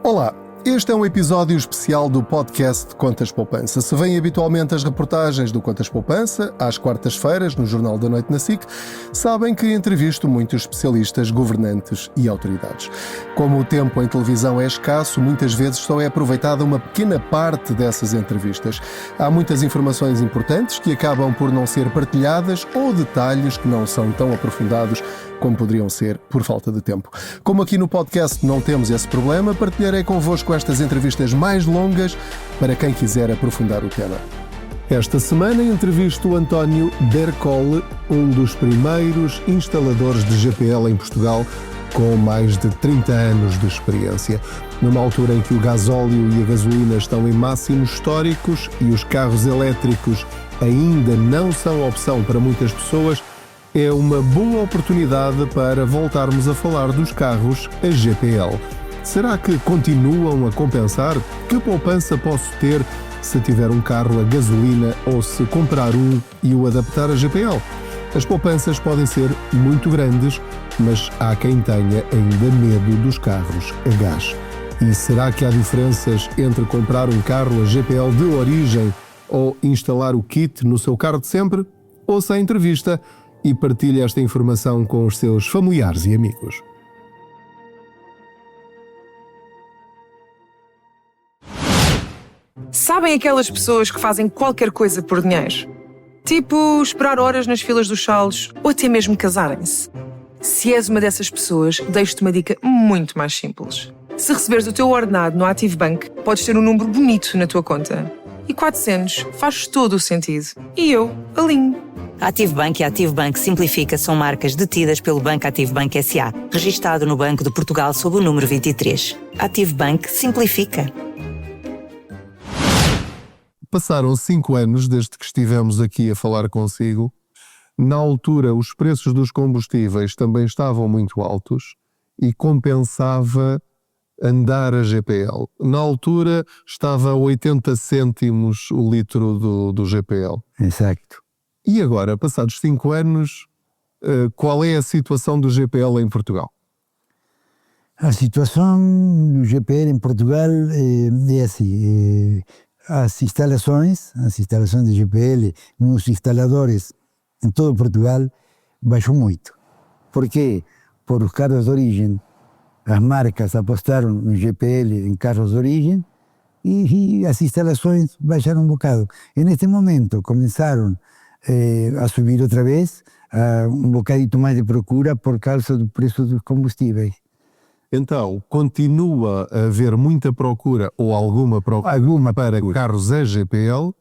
Olá, este é um episódio especial do podcast Contas Poupança. Se veem habitualmente as reportagens do Contas Poupança, às quartas-feiras, no Jornal da Noite na SIC, sabem que entrevisto muitos especialistas, governantes e autoridades. Como o tempo em televisão é escasso, muitas vezes só é aproveitada uma pequena parte dessas entrevistas. Há muitas informações importantes que acabam por não ser partilhadas ou detalhes que não são tão aprofundados como poderiam ser por falta de tempo. Como aqui no podcast não temos esse problema, partilharei convosco estas entrevistas mais longas para quem quiser aprofundar o tema. Esta semana entrevisto o António Dercole, um dos primeiros instaladores de GPL em Portugal, com mais de 30 anos de experiência. Numa altura em que o gasóleo e a gasolina estão em máximos históricos e os carros elétricos ainda não são opção para muitas pessoas, é uma boa oportunidade para voltarmos a falar dos carros a GPL. Será que continuam a compensar? Que poupança posso ter se tiver um carro a gasolina ou se comprar um e o adaptar a GPL? As poupanças podem ser muito grandes, mas há quem tenha ainda medo dos carros a gás. E será que há diferenças entre comprar um carro a GPL de origem ou instalar o kit no seu carro de sempre? Ouça a entrevista e partilhe esta informação com os seus familiares e amigos. Sabem aquelas pessoas que fazem qualquer coisa por dinheiro? Tipo, esperar horas nas filas dos salos ou até mesmo casarem-se. Se és uma dessas pessoas, deixo-te uma dica muito mais simples. Se receberes o teu ordenado no Active Bank, podes ter um número bonito na tua conta. E 400 faz todo o sentido. E eu alinho. Active Bank e Active Bank Simplifica são marcas detidas pelo Banco Active Bank S.A., registado no Banco de Portugal sob o número 23. Active Bank Simplifica. Passaram 5 anos desde que estivemos aqui a falar consigo. Na altura, os preços dos combustíveis também estavam muito altos e compensava andar a GPL. Na altura, estava a 80 cêntimos o litro do GPL. Exato. E agora, passados 5 anos, qual é a situação do GPL em Portugal? A situação do GPL em Portugal é assim. As instalações de GPL nos instaladores em todo Portugal baixou muito. Por quê? Por os carros de origem. As marcas apostaram no GPL em carros de origem e as instalações baixaram um bocado. E neste momento começaram a subir outra vez, um bocadito mais de procura por causa do preço dos combustíveis. Então, continua a haver muita procura ou alguma procura para carros a GPL,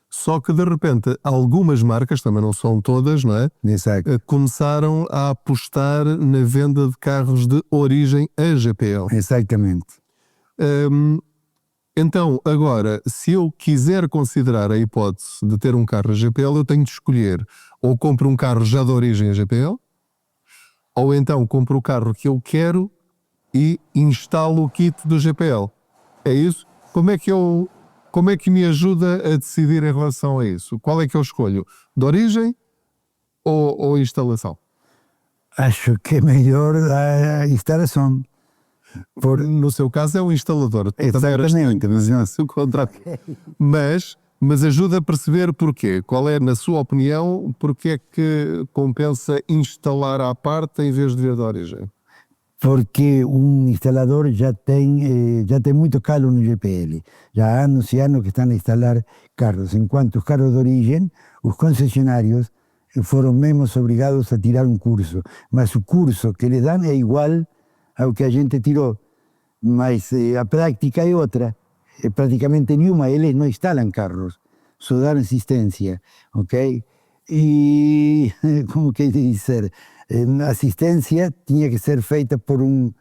só que de repente algumas marcas, também não são todas, não é? Exato. Começaram a apostar na venda de carros de origem a GPL. Exatamente. Então, agora, se eu quiser considerar a hipótese de ter um carro a GPL, eu tenho de escolher ou compro um carro já de origem a GPL, ou então compro o carro que eu quero e instalo o kit do GPL. É isso? Como é que me ajuda a decidir em relação a isso? Qual é que eu escolho? De origem ou instalação? Acho que é melhor a instalação. No seu caso é um instalador. Exatamente. Mas ajuda a perceber porquê. Qual é, na sua opinião, porque é que compensa instalar à parte em vez de ver de origem? Porque um instalador já tem muito calo no GPL. Já há anos e anos que estão a instalar carros, enquanto os carros de origem, os concessionários foram mesmo obrigados a tirar um curso. Mas o curso que eles dão é igual ao que a gente tirou. Mas a prática é outra. Praticamente nenhuma. Eles não instalam carros, só dão assistência. Ok? E, como que dizer... A assistência tinha que ser feita por um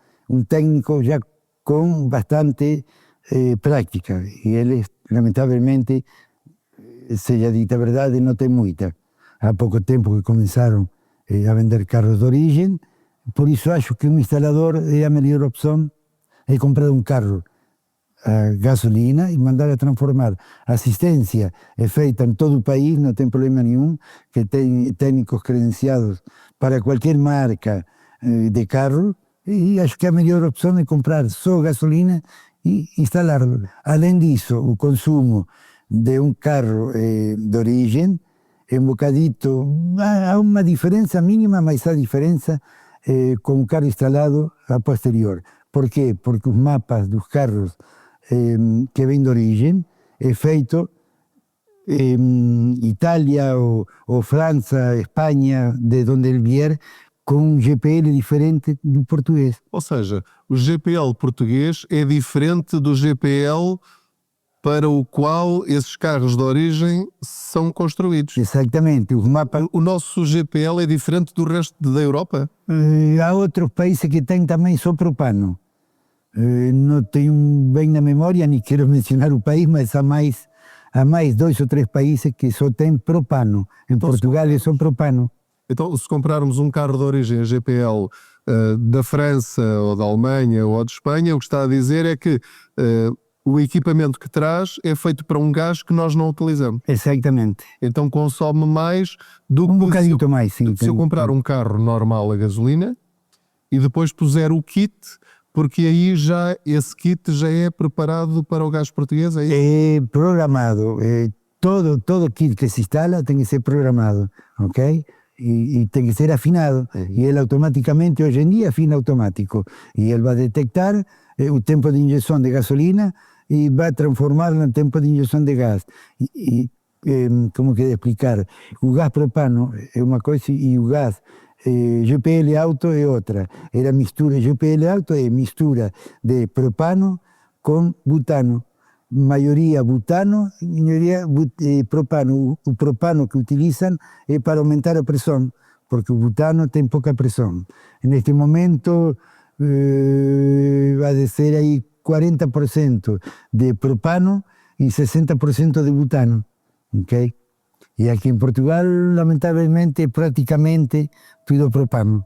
técnico já com bastante prática. E eles, lamentavelmente, seja dita a verdade, não tem muita. Há pouco tempo que começaram a vender carros de origem, por isso acho que um instalador é a melhor opção, é comprar um carro a gasolina e mandar a transformar. A assistência é feita em todo o país, não tem problema nenhum, que tem técnicos credenciados para qualquer marca de carro, e acho que a melhor opção é comprar só gasolina e instalarlo. Além disso, o consumo de um carro de origem é um bocadito, há uma diferença mínima, mas há diferença com o carro instalado a posterior. Por quê? Porque os mapas dos carros que vêm de origem é feito Itália ou França, Espanha, de onde ele vier, com um GPL diferente do português. Ou seja, o GPL português é diferente do GPL para o qual esses carros de origem são construídos. Exatamente. Os mapas... O nosso GPL é diferente do resto da Europa? Há outros países que têm também só propano. Não tenho bem na memória, nem quero mencionar o país, mas há mais 2 ou 3 países que só têm propano. Em Então, Portugal é só propano. Então, se comprarmos um carro de origem GPL da França ou da Alemanha ou de Espanha, o que está a dizer é que o equipamento que traz é feito para um gás que nós não utilizamos. Exatamente. Então consome mais do que Um bocadinho mais, sim. se eu comprar um carro normal a gasolina e depois puser o kit, porque aí esse kit já é preparado para o gás português, é isso? É programado. Todo kit que se instala tem que ser programado, ok? E tem que ser afinado. E ele automaticamente, hoje em dia, afina automático. E ele vai detectar o tempo de injeção de gasolina e vai transformá-lo em tempo de injeção de gás. Como que explicar? O gás propano é uma coisa e o gás GPL auto é outra. Era mistura, GPL auto é mistura de propano com butano. Maioria butano, maioria propano. O propano que utilizam é para aumentar a pressão, porque o butano tem pouca pressão. Neste momento vai ser aí 40% de propano e 60% de butano, ok? E aqui em Portugal, lamentavelmente, é praticamente tudo propano.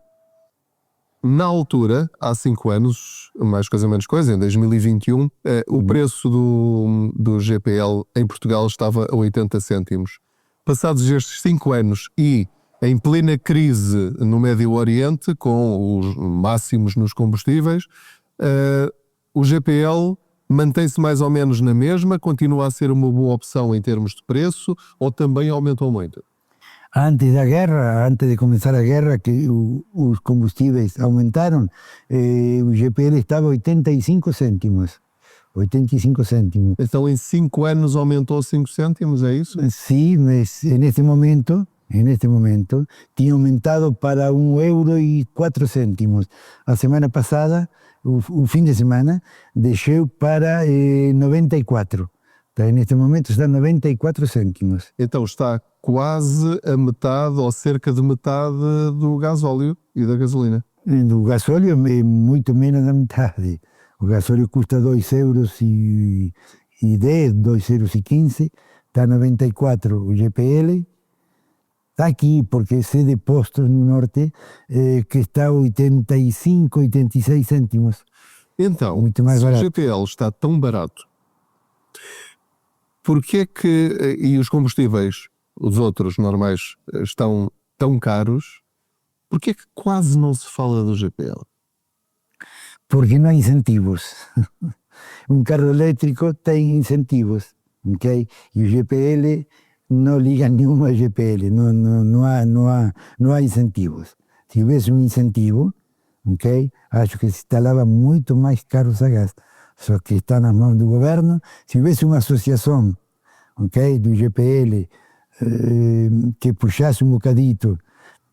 Na altura, há 5 anos, mais coisa menos coisa, em 2021, o preço do GPL em Portugal estava a 80 cêntimos. Passados estes 5 anos e em plena crise no Médio Oriente, com os máximos nos combustíveis, o GPL mantém-se mais ou menos na mesma, continua a ser uma boa opção em termos de preço, ou também aumentou muito? Antes da guerra, antes de começar a guerra, que os combustíveis aumentaram, o GPL estava a 85 cêntimos. 85 cêntimos. Então em 5 anos aumentou 5 cêntimos, é isso? Sim, mas neste momento, tinha aumentado para 1,04 €. A semana passada, o fim de semana, deixou para 94. Então, neste momento está a 94 cêntimos. Então está quase a metade ou cerca de metade do gasóleo e da gasolina. O gasóleo é muito menos da metade. O gasóleo custa 2,10 €, 2,15 €, está a 94 o GPL. Está aqui porque é sede de postos no norte, que está a 85, 86 cêntimos. Então, muito mais se barato. O GPL está tão barato, porquê é que, e os combustíveis, os outros normais, estão tão caros, porquê é que quase não se fala do GPL? Porque não há incentivos. Um carro elétrico tem incentivos, ok? E o GPL não liga nenhuma a GPL, não há incentivos. Se tivesse um incentivo, ok? Acho que se instalava muito mais carros a gás. Só que está nas mãos do governo. Se tivesse uma associação, ok, do GPL que puxasse um bocadito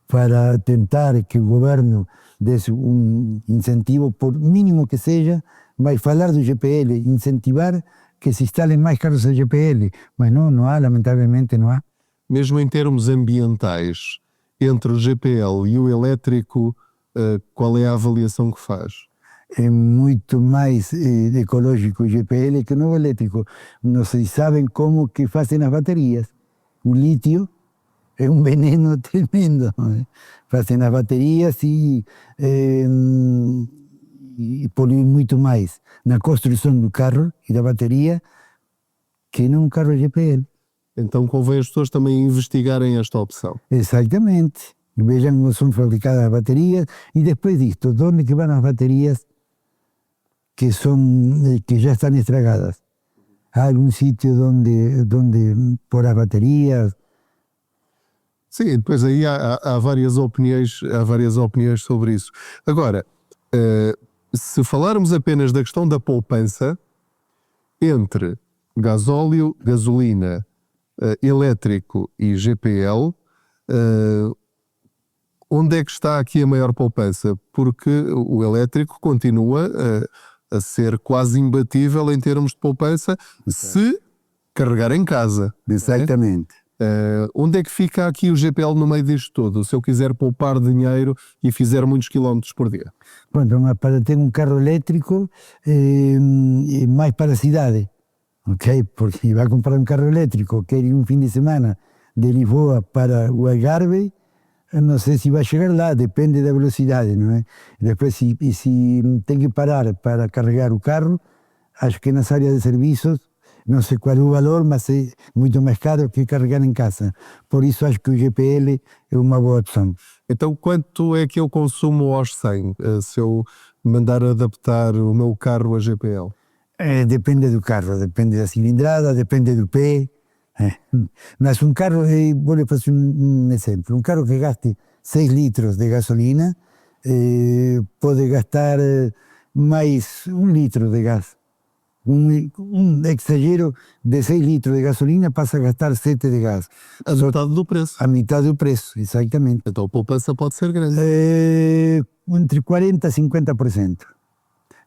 para tentar que o governo desse um incentivo, por mínimo que seja, mas falar do GPL, incentivar que se instalem mais carros a GPL, mas não há, lamentavelmente não há. Mesmo em termos ambientais, entre o GPL e o elétrico, qual é a avaliação que faz? É muito mais ecológico o GPL que o elétrico. Não se sabem como que fazem as baterias. O lítio é um veneno tremendo. Fazem as baterias e poluem muito mais na construção do carro e da bateria que num carro GPL. Então convém as pessoas também investigarem esta opção. Exatamente. Vejam como são fabricadas as baterias e depois disto, de onde que vão as baterias que ya están estragadas. ¿Hay algún sitio donde por las baterias? Sim, depois aí há várias opiniões sobre isso. Agora, se falarmos apenas da questão da poupança entre gasóleo, gasolina, elétrico e GPL, onde é que está aqui a maior poupança? Porque o elétrico continua a ser quase imbatível em termos de poupança se carregar em casa. Exactamente. Onde é que fica aqui o GPL no meio disto todo? Se eu quiser poupar dinheiro e fizer muitos quilómetros por dia. Bueno, mas para ter um carro elétrico mais para a cidade, ok? Porque vai comprar um carro elétrico, quer ir um fim de semana de Lisboa para o Algarve, não sei se vai chegar lá, depende da velocidade, não é? Depois, se tem que parar para carregar o carro, acho que nas áreas de serviços, não sei qual é o valor, mas é muito mais caro que carregar em casa. Por isso acho que o GPL é uma boa opção. Então, quanto é que eu consumo aos 100 se eu mandar adaptar o meu carro a GPL? Depende do carro, depende da cilindrada, depende do pé. Mas um carro, vou fazer um exemplo, um carro que gaste 6 litros de gasolina pode gastar mais 1 litro de gás. Um exagero de 6 litros de gasolina passa a gastar 7 de gás. A metade do preço. A metade do preço, exatamente. Então a poupança pode ser grande. Entre 40% a 50%.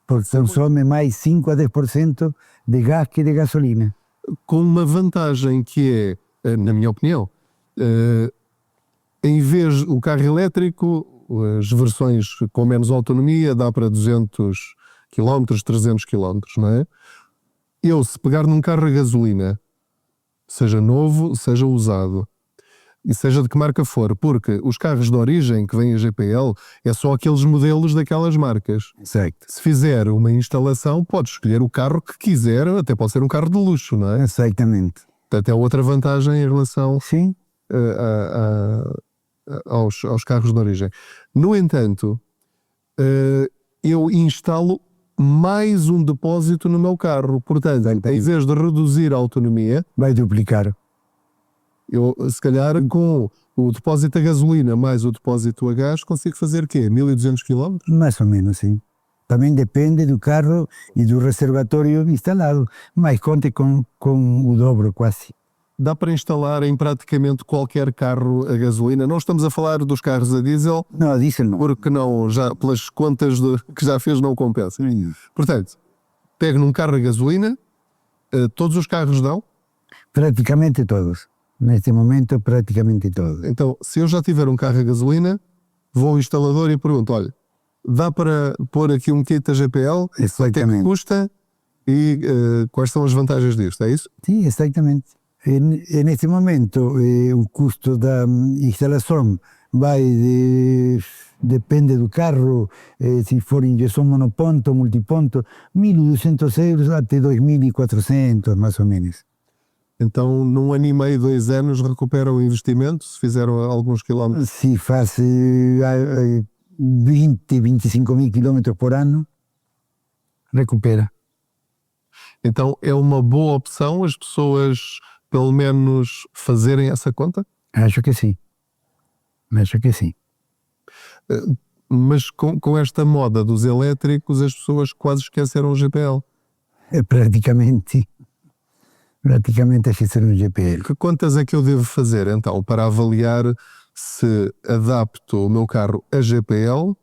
Porque consome mais 5 a 10% de gás que de gasolina. Com uma vantagem que é, na minha opinião, em vez do carro elétrico, as versões com menos autonomia dá para 200 km, 300 km, não é? Eu, se pegar num carro a gasolina, seja novo, seja usado, e seja de que marca for, porque os carros de origem que vêm a GPL é só aqueles modelos daquelas marcas. Exato. Se fizer uma instalação, pode escolher o carro que quiser, até pode ser um carro de luxo, não é? Exatamente. Portanto, é outra vantagem em relação Sim. aos carros de origem. No entanto, eu instalo mais um depósito no meu carro. Portanto, em vez de reduzir a autonomia, vai duplicar. Eu, se calhar, com o depósito a gasolina mais o depósito a gás, consigo fazer o quê? 1200 km? Mais ou menos, sim. Também depende do carro e do reservatório instalado, mas conte com o dobro quase. Dá para instalar em praticamente qualquer carro a gasolina. Não estamos a falar dos carros a diesel. Não, a diesel não. Porque não, já, pelas contas que já fez, não compensa. Portanto, pego num carro a gasolina, todos os carros dão? Praticamente todos. Neste momento, praticamente todos. Então, se eu já tiver um carro a gasolina, vou ao instalador e pergunto, olha, dá para pôr aqui um kit a GPL? Quanto é que custa? E quais são as vantagens disto? É isso? Sim, exatamente. Neste momento, o custo da instalação depende do carro, se for injeção monoponto, multiponto, 1.200 euros até 2.400, mais ou menos. Então, num ano e meio, 2 anos, recupera o investimento, se fizeram alguns quilómetros? Se faz 20, 25 mil quilómetros por ano, recupera. Então, é uma boa opção as pessoas, pelo menos, fazerem essa conta? Acho que sim. Acho que sim. Mas com esta moda dos elétricos, as pessoas quase esqueceram o GPL. Praticamente esqueceram o GPL. Que contas é que eu devo fazer, então, para avaliar se adapto o meu carro a GPL,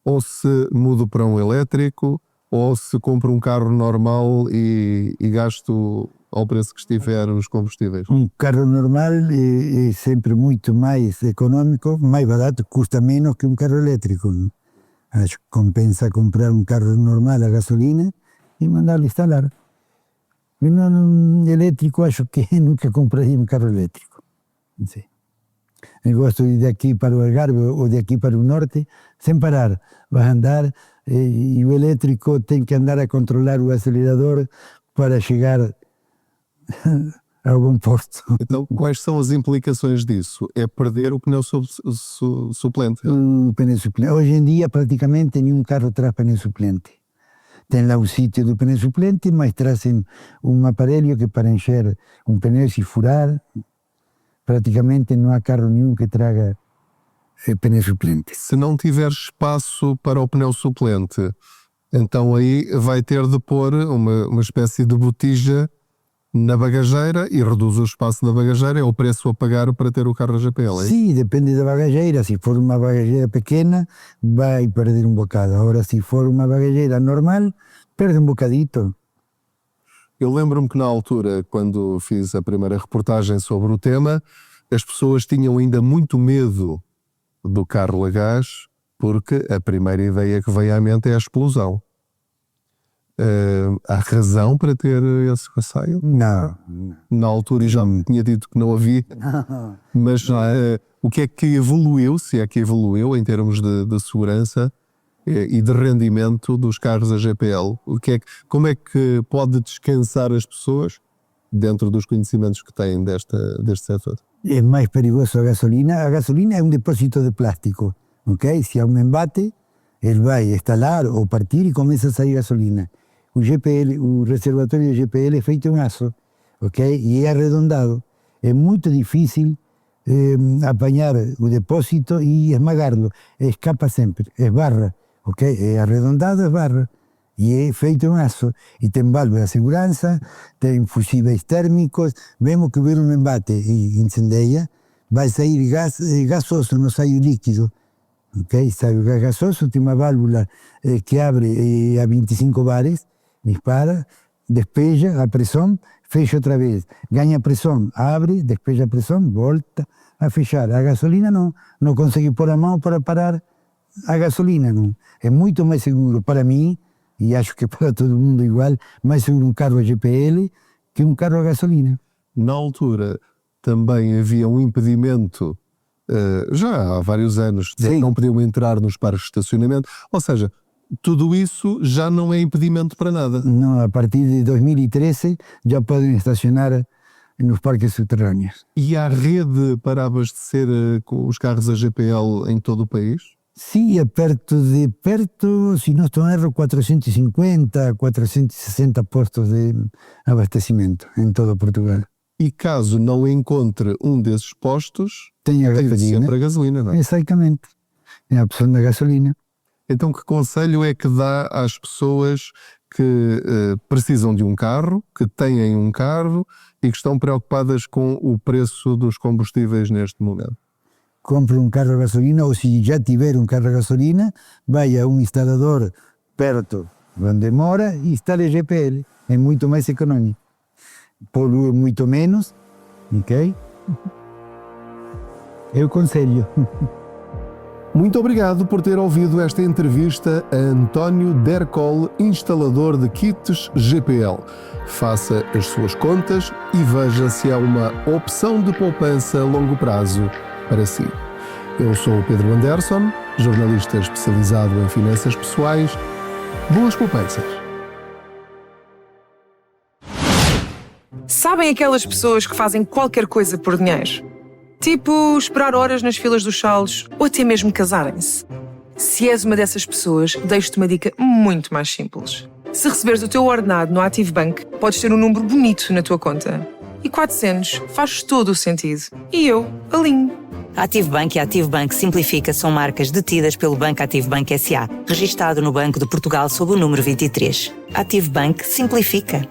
ou se mudo para um elétrico, ou se compro um carro normal e gasto ao preço que estiver os combustíveis? Um carro normal é sempre muito mais econômico, mais barato, custa menos que um carro elétrico. Acho que compensa comprar um carro normal a gasolina e mandá-lo instalar. Elétrico, acho que nunca compraria um carro elétrico. Não sei. Eu gosto de ir daqui para o Algarve ou de aqui para o norte, sem parar. Vai andar e o elétrico tem que andar a controlar o acelerador para chegar a bom porto. Então, quais são as implicações disso? É perder o pneu suplente? O pneu suplente. Hoje em dia, praticamente, nenhum carro traz pneu suplente. tem lá o sítio do pneu suplente, mas trazem um aparelho que para encher um pneu se furar, praticamente não há carro nenhum que traga pneu suplente. Se não tiver espaço para o pneu suplente, então aí vai ter de pôr uma espécie de botija na bagageira e reduz o espaço da bagageira, é o preço a pagar para ter o carro a GPL, é? Sim, depende da bagageira. Se for uma bagageira pequena, vai perder um bocado. Agora, se for uma bagageira normal, perde um bocadito. Eu lembro-me que na altura, quando fiz a primeira reportagem sobre o tema, as pessoas tinham ainda muito medo do carro a gás, porque a primeira ideia que veio à mente é a explosão. Há razão para ter esse receio? Não. Na altura já me tinha dito que não havia, mas o que é que evoluiu, se é que evoluiu, em termos de segurança e de rendimento dos carros a GPL? Como é que pode descansar as pessoas dentro dos conhecimentos que têm deste setor? É mais perigoso a gasolina. A gasolina é um depósito de plástico, ok? Se há um embate, ele vai estalar ou partir e começa a sair gasolina. O GPL, o reservatório de GPL é feito em aço, ok? E é arredondado. É muito difícil apanhar o depósito e esmagar-lo. Escapa sempre, esbarra, ok? É arredondado, esbarra. E é feito em aço. E tem válvula de segurança, tem fusíveis térmicos. Vemos que houver um embate e incendeia, vai sair gás gasoso, não sai o líquido. Ok? Sai o gás gasoso, tem uma válvula que abre a 25 bares, dispara, despeja a pressão, fecha outra vez. Ganha pressão, abre, despeja a pressão, volta a fechar. A gasolina não consegue pôr a mão para parar a gasolina. Não. É muito mais seguro para mim, e acho que para todo mundo igual, mais seguro um carro a GPL que um carro a gasolina. Na altura também havia um impedimento, já há vários anos, de não podiam entrar nos parques de estacionamento, ou seja, tudo isso já não é impedimento para nada. Não, a partir de 2013 já podem estacionar nos parques subterrâneos. E há rede para abastecer os carros a GPL em todo o país? Sim, é perto, se não estou a erro, 450, 460 postos de abastecimento em todo Portugal. E caso não encontre um desses postos, tem sempre a gasolina, não é? Exatamente. É a opção da gasolina. Então, que conselho é que dá às pessoas que precisam de um carro, que têm um carro e que estão preocupadas com o preço dos combustíveis neste momento? Compre um carro a gasolina, ou se já tiver um carro a gasolina, vai a um instalador perto onde mora e instale GPL. É muito mais econômico. Polui muito menos, ok? É o conselho. Muito obrigado por ter ouvido esta entrevista a António Dercol, instalador de kits GPL. Faça as suas contas e veja se há uma opção de poupança a longo prazo para si. Eu sou o Pedro Anderson, jornalista especializado em finanças pessoais. Boas poupanças! Sabem aquelas pessoas que fazem qualquer coisa por dinheiro? Tipo, esperar horas nas filas dos salos ou até mesmo casarem-se. Se és uma dessas pessoas, deixo-te uma dica muito mais simples. Se receberes o teu ordenado no Active Bank, podes ter um número bonito na tua conta. E 400 faz todo o sentido. E eu alinho. A Active Bank e a Active Bank Simplifica são marcas detidas pelo Banco Active Bank S.A., registado no Banco de Portugal sob o número 23. Active Bank Simplifica.